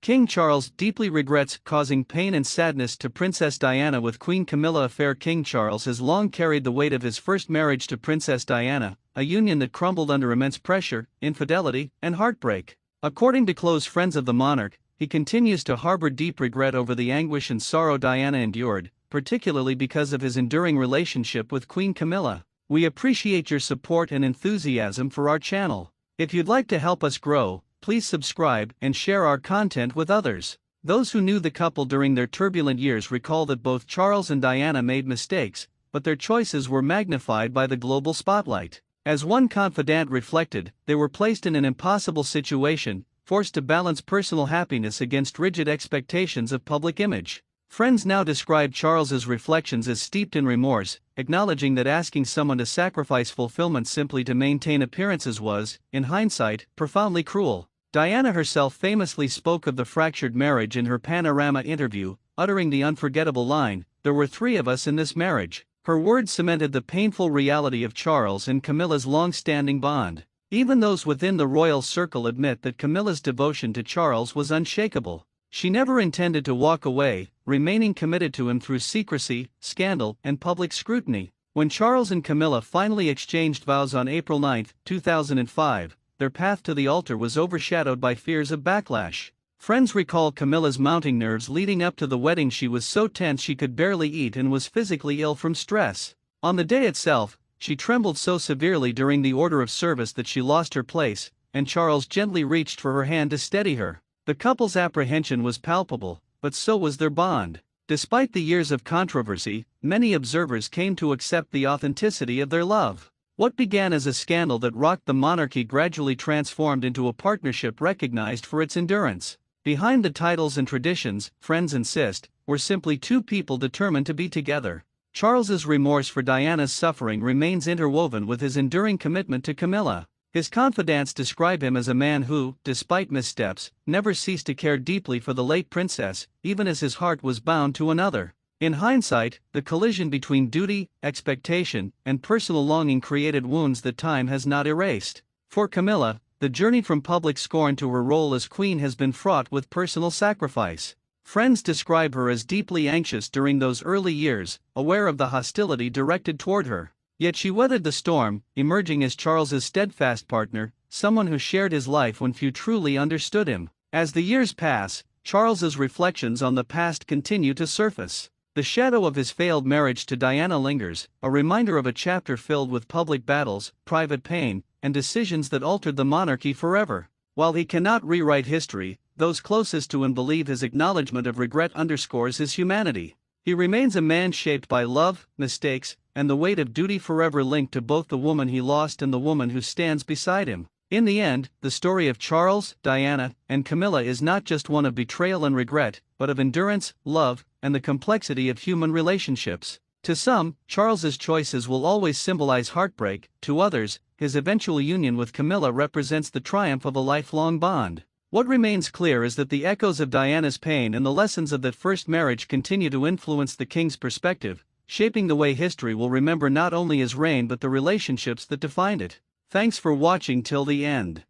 King Charles deeply regrets causing pain and sadness to Princess Diana with Queen Camilla affair. King Charles has long carried the weight of his first marriage to Princess Diana, a union that crumbled under immense pressure, infidelity, and heartbreak. According to close friends of the monarch, he continues to harbor deep regret over the anguish and sorrow Diana endured, particularly because of his enduring relationship with Queen Camilla. We appreciate your support and enthusiasm for our channel. If you'd like to help us grow, please subscribe and share our content with others. Those who knew the couple during their turbulent years recall that both Charles and Diana made mistakes, but their choices were magnified by the global spotlight. As one confidant reflected, they were placed in an impossible situation, forced to balance personal happiness against rigid expectations of public image. Friends now describe Charles's reflections as steeped in remorse, acknowledging that asking someone to sacrifice fulfillment simply to maintain appearances was, in hindsight, profoundly cruel. Diana herself famously spoke of the fractured marriage in her Panorama interview, uttering the unforgettable line, "There were three of us in this marriage." Her words cemented the painful reality of Charles and Camilla's long-standing bond. Even those within the royal circle admit that Camilla's devotion to Charles was unshakable. She never intended to walk away, remaining committed to him through secrecy, scandal, and public scrutiny. When Charles and Camilla finally exchanged vows on April 9, 2005, their path to the altar was overshadowed by fears of backlash. Friends recall Camilla's mounting nerves leading up to the wedding. She was so tense she could barely eat and was physically ill from stress. On the day itself, she trembled so severely during the order of service that she lost her place, and Charles gently reached for her hand to steady her. The couple's apprehension was palpable, but so was their bond. Despite the years of controversy, many observers came to accept the authenticity of their love. What began as a scandal that rocked the monarchy gradually transformed into a partnership recognized for its endurance. Behind the titles and traditions, friends insist, were simply two people determined to be together. Charles's remorse for Diana's suffering remains interwoven with his enduring commitment to Camilla. His confidants describe him as a man who, despite missteps, never ceased to care deeply for the late princess, even as his heart was bound to another. In hindsight, the collision between duty, expectation, and personal longing created wounds that time has not erased. For Camilla, the journey from public scorn to her role as queen has been fraught with personal sacrifice. Friends describe her as deeply anxious during those early years, aware of the hostility directed toward her. Yet she weathered the storm, emerging as Charles's steadfast partner, someone who shared his life when few truly understood him. As the years pass, Charles's reflections on the past continue to surface. The shadow of his failed marriage to Diana lingers, a reminder of a chapter filled with public battles, private pain, and decisions that altered the monarchy forever. While he cannot rewrite history, those closest to him believe his acknowledgement of regret underscores his humanity. He remains a man shaped by love, mistakes, and the weight of duty, forever linked to both the woman he lost and the woman who stands beside him. In the end, the story of Charles, Diana, and Camilla is not just one of betrayal and regret, but of endurance, love, and the complexity of human relationships. To some, Charles's choices will always symbolize heartbreak. To others, his eventual union with Camilla represents the triumph of a lifelong bond. What remains clear is that the echoes of Diana's pain and the lessons of that first marriage continue to influence the king's perspective, shaping the way history will remember not only his reign but the relationships that defined it. Thanks for watching till the end.